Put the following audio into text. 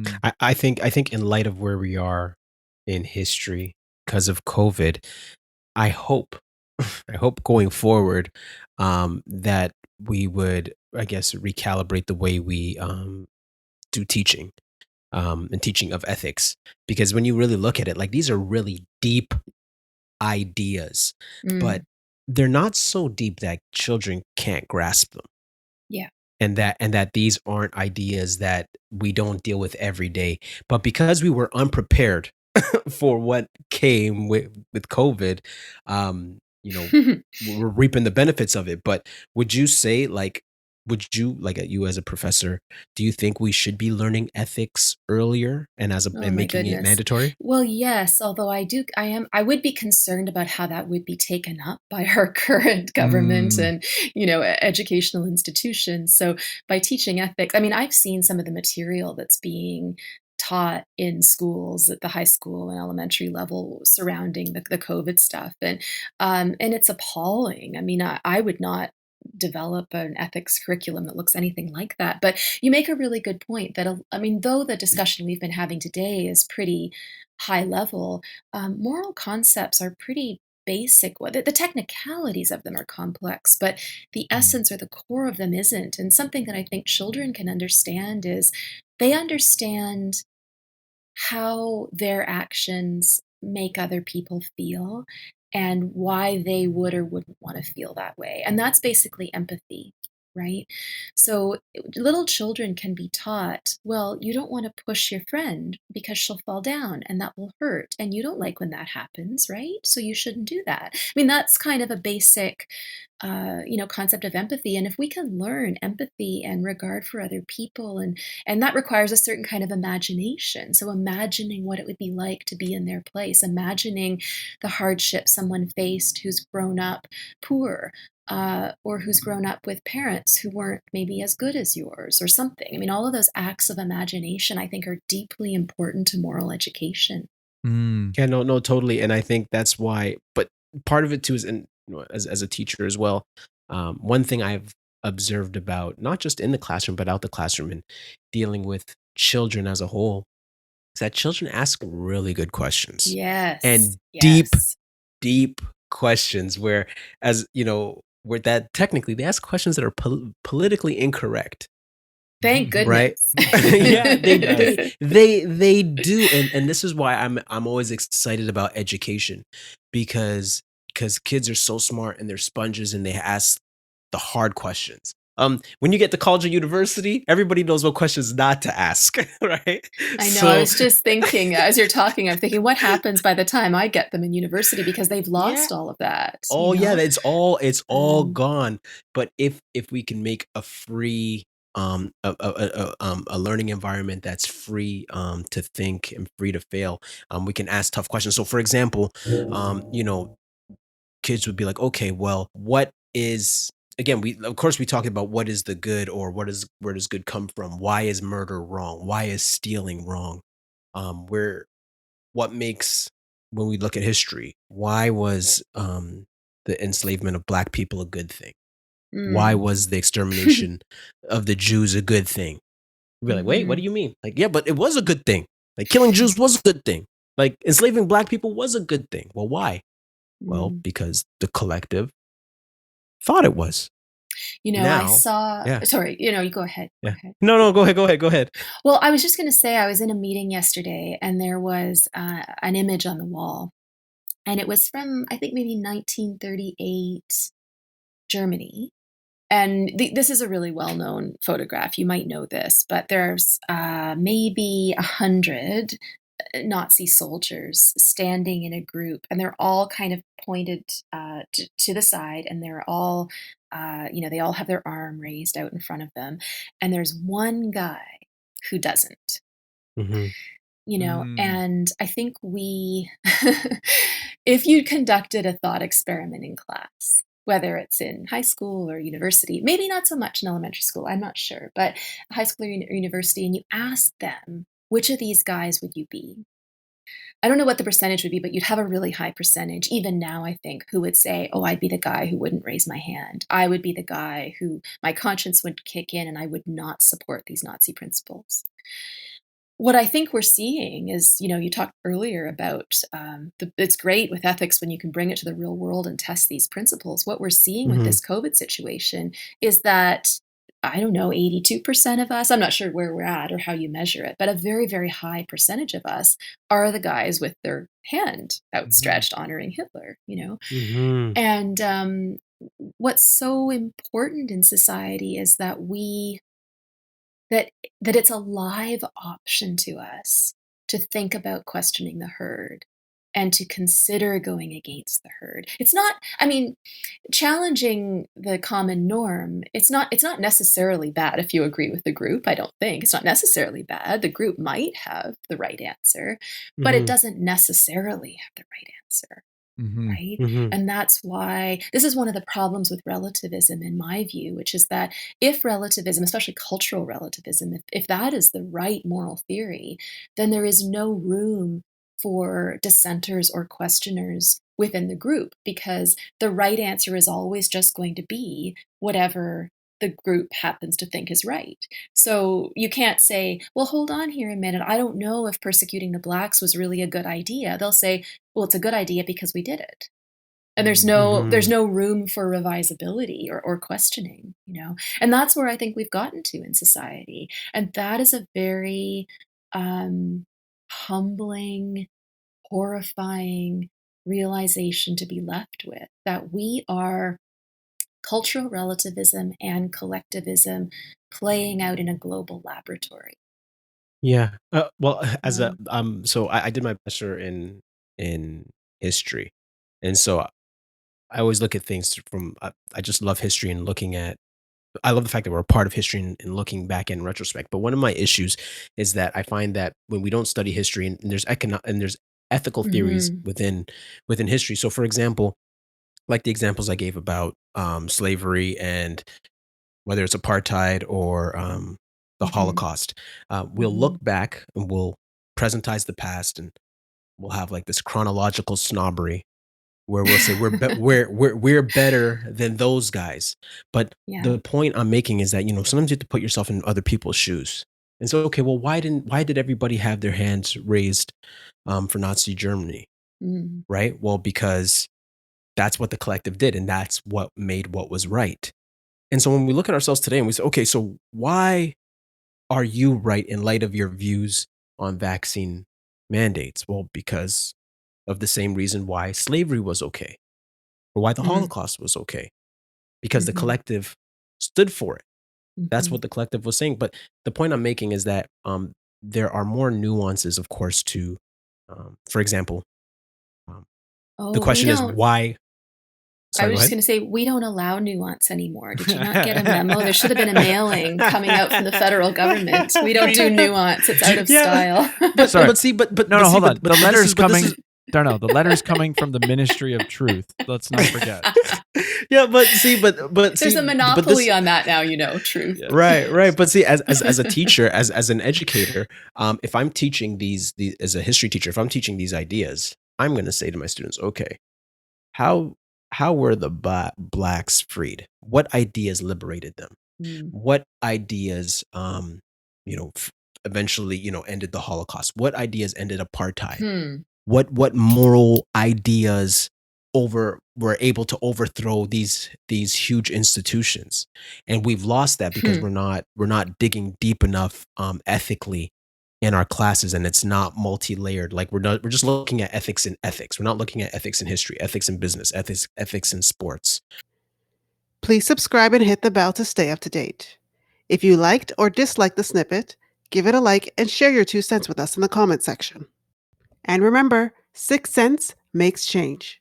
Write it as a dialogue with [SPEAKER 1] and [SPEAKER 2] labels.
[SPEAKER 1] Mm.
[SPEAKER 2] I think in light of where we are in history because of COVID, I hope I hope going forward that we would, I guess, recalibrate the way we do teaching and teaching of ethics. Because when you really look at it, like these are really deep ideas, but
[SPEAKER 3] Mm,
[SPEAKER 2] they're not so deep that children can't grasp them.
[SPEAKER 3] yeah.
[SPEAKER 2] And that these aren't ideas that we don't deal with every day. But because we were unprepared for what came with COVID, we're reaping the benefits of it. But would you say, like, you as a professor, do you think we should be learning ethics earlier and
[SPEAKER 3] Oh
[SPEAKER 2] and
[SPEAKER 3] my
[SPEAKER 2] making it
[SPEAKER 3] goodness.
[SPEAKER 2] mandatory?
[SPEAKER 3] Well, yes, although I would be concerned about how that would be taken up by our current government
[SPEAKER 1] Mm.
[SPEAKER 3] and, educational institutions. So by teaching ethics, I mean, I've seen some of the material that's being taught in schools at the high school and elementary level surrounding the COVID stuff. And it's appalling. I mean, I would not develop an ethics curriculum that looks anything like that. But you make a really good point that, I mean, though the discussion we've been having today is pretty high level, moral concepts are pretty basic. The technicalities of them are complex, but the
[SPEAKER 1] Mm.
[SPEAKER 3] essence or the core of them isn't. And something that I think children can understand is they understand how their actions make other people feel and why they would or wouldn't want to feel that way. And that's basically empathy, right? So little children can be taught, well, you don't want to push your friend because she'll fall down and that will hurt. And you don't like when that happens, right? So you shouldn't do that. I mean, that's kind of a basic concept of empathy. And if we can learn empathy and regard for other people, and that requires a certain kind of imagination. So imagining what it would be like to be in their place, imagining the hardship someone faced who's grown up poor. Or who's grown up with parents who weren't maybe as good as yours or something. I mean, all of those acts of imagination, I think, are deeply important to moral education.
[SPEAKER 1] Mm.
[SPEAKER 2] Yeah, no, no, totally. And I think that's why, but part of it too is, as a teacher as well, one thing I've observed about not just in the classroom, but out the classroom and dealing with children as a whole, is that children ask really good questions
[SPEAKER 3] Yes,
[SPEAKER 2] and deep,
[SPEAKER 3] yes.
[SPEAKER 2] deep questions where that technically they ask questions that are politically incorrect.
[SPEAKER 3] Thank
[SPEAKER 2] Right?
[SPEAKER 3] goodness.
[SPEAKER 2] Yeah, they do, and this is why I'm always excited about education because kids are so smart and they're sponges and they ask the hard questions. When you get to college or university, everybody knows what questions not to ask, right?
[SPEAKER 3] I know. I
[SPEAKER 2] So
[SPEAKER 3] was just thinking, as you're talking, I'm thinking, what happens by the time I get them in university because they've
[SPEAKER 2] yeah.
[SPEAKER 3] lost all of that,
[SPEAKER 2] Oh, yeah, it's all
[SPEAKER 3] Um,
[SPEAKER 2] gone, but if we can make a free, a learning environment that's free, to think and free to fail, we can ask tough questions. So, for example, kids would be like, "Okay, well, what is" again, we of course, we talk about what is the good or where does good come from? Why is murder wrong? Why is stealing wrong? Where what makes when we look at history, why was, the enslavement of Black people a good thing? Why
[SPEAKER 3] mm.
[SPEAKER 2] was the extermination of the Jews a good thing? We'd be like, "Wait, what do
[SPEAKER 3] Mhm.
[SPEAKER 2] you mean?" Like, "Yeah, but it was a good thing. Like, killing Jews was a good thing. Like, enslaving Black people was a good thing." Well, why? Well,
[SPEAKER 3] Mm.
[SPEAKER 2] because the collective thought it was.
[SPEAKER 3] I
[SPEAKER 2] Now
[SPEAKER 3] saw
[SPEAKER 2] yeah,
[SPEAKER 3] sorry, you go ahead, go
[SPEAKER 2] yeah.
[SPEAKER 3] ahead.
[SPEAKER 2] No, no, go ahead, go ahead, go ahead.
[SPEAKER 3] Well, I was just gonna say I was in a meeting yesterday, and there was, an image on the wall, and it was from, I think, maybe 1938 Germany, and this is a really well-known photograph, you might know this, but there's, maybe 100 Nazi soldiers standing in a group, and they're all kind of pointed to the side, and they're all, they all have their arm raised out in front of them, and there's one guy who doesn't.
[SPEAKER 2] Mhm.
[SPEAKER 1] Mm.
[SPEAKER 3] And I think if you conducted a thought experiment in class, whether it's in high school or university, maybe not so much in elementary school, I'm not sure, but high school or university, and you asked them, which of these guys would you be? I don't know what the percentage would be, but you'd have a really high percentage, even now, I think, who would say, oh, I'd be the guy who wouldn't raise my hand. I would be the guy who my conscience would kick in and I would not support these Nazi principles. What I think we're seeing is, you talked earlier about it's great with ethics when you can bring it to the real world and test these principles. What we're seeing with
[SPEAKER 2] Mhm.
[SPEAKER 3] this COVID situation is that, I don't know, 82% of us, I'm not sure where we're at or how you measure it, but a very, very high percentage of us are the guys with their hand
[SPEAKER 1] Mhm.
[SPEAKER 3] outstretched honoring Hitler.
[SPEAKER 2] Mhm.
[SPEAKER 3] And what's so important in society is that that it's a live option to us to think about questioning the herd and to consider going against the herd. It's not, I mean, challenging the common norm, it's not necessarily bad if you agree with the group, I don't think. It's not necessarily bad. The group might have the right answer, but it
[SPEAKER 2] Mhm.
[SPEAKER 3] doesn't necessarily have the right answer.
[SPEAKER 1] Mhm.
[SPEAKER 3] Right?
[SPEAKER 2] Mhm.
[SPEAKER 3] And that's why this is one of the problems with relativism, in my view, which is that if relativism, especially cultural relativism, if that is the right moral theory, then there is no room for dissenters or questioners within the group because the right answer is always just going to be whatever the group happens to think is right. So you can't say, well, hold on here a minute. I don't know if persecuting the blacks was really a good idea. They'll say, well, it's a good idea because we did it. And there's
[SPEAKER 1] Mhm.
[SPEAKER 3] no there's
[SPEAKER 2] Mhm.
[SPEAKER 3] no room for revisability or questioning. And that's where I think we've gotten to in society. And that is a very humbling, horrifying realization to be left with, that we are cultural relativism and collectivism playing out in a global laboratory.
[SPEAKER 2] Yeah. Well, as a
[SPEAKER 3] Yeah.
[SPEAKER 2] so I did my bachelor in history, and so I always look at things from I just love history and looking at I love the fact that we're a part of history and looking back in retrospect. But one of my issues is that I find that when we don't study history and there's ethical theories
[SPEAKER 3] Mhm.
[SPEAKER 2] within history. So, for example, like the examples I gave about slavery and whether it's apartheid or the
[SPEAKER 3] Mhm.
[SPEAKER 2] Holocaust, we'll look
[SPEAKER 3] Mhm.
[SPEAKER 2] back and we'll presentize the past and we'll have like this chronological snobbery where we'll say we're better than those guys. But
[SPEAKER 3] Yeah.
[SPEAKER 2] the point I'm making is that, sometimes you have to put yourself in other people's shoes. And so, okay, well, why did everybody have their hands raised for Nazi Germany?
[SPEAKER 3] Mm.
[SPEAKER 2] Right? Well, because that's what the collective did, and that's what made what was right. And so when we look at ourselves today and we say, okay, so why are you right in light of your views on vaccine mandates? Well, because of the same reason why slavery was okay or why the
[SPEAKER 3] Mm.
[SPEAKER 2] Holocaust was okay, because the
[SPEAKER 3] Mhm.
[SPEAKER 2] collective stood for it. That's
[SPEAKER 3] Mhm.
[SPEAKER 2] what the collective was saying. But the point I'm making is that there are more nuances, of course, to, for example, um, the
[SPEAKER 3] Oh, we
[SPEAKER 2] question is
[SPEAKER 3] don't
[SPEAKER 2] why.
[SPEAKER 3] I
[SPEAKER 2] Sorry,
[SPEAKER 3] was
[SPEAKER 2] go
[SPEAKER 3] just
[SPEAKER 2] ahead.
[SPEAKER 3] gonna say, we don't allow nuance anymore. Did you not get a memo? There should have been a mailing coming out from the federal government. We don't do nuance. It's out of
[SPEAKER 2] Yeah,
[SPEAKER 3] style.
[SPEAKER 2] but
[SPEAKER 1] Sorry.
[SPEAKER 2] but see,
[SPEAKER 1] No, no, hold on. The
[SPEAKER 2] but
[SPEAKER 1] letter's
[SPEAKER 2] this
[SPEAKER 1] coming
[SPEAKER 2] is
[SPEAKER 1] Darnell, the letter's coming from the Ministry of Truth. Let's not forget.
[SPEAKER 2] yeah, but
[SPEAKER 3] There's
[SPEAKER 2] see,
[SPEAKER 3] a
[SPEAKER 2] but this
[SPEAKER 3] monopoly on that now, truth.
[SPEAKER 1] Yes.
[SPEAKER 2] right, right. But see, as a teacher, as an educator, if I'm teaching these as a history teacher, if I'm teaching these ideas, I'm going to say to my students, okay, how how were the blacks freed? What ideas liberated them?
[SPEAKER 3] Mm.
[SPEAKER 2] What ideas, you know, f- eventually, ended the Holocaust? What ideas ended apartheid?
[SPEAKER 3] Hmm.
[SPEAKER 2] What moral ideas over were able to overthrow these huge institutions? And we've lost that because
[SPEAKER 3] Hmm.
[SPEAKER 2] we're not digging deep enough ethically in our classes, and it's not multi-layered. Like we're just looking at ethics in ethics. We're not looking at ethics in history, ethics in business, ethics in sports.
[SPEAKER 4] Please subscribe and hit the bell to stay up to date. If you liked or disliked the snippet, give it a like and share your 2 cents with us in the comment section. And remember, 6 cents makes change.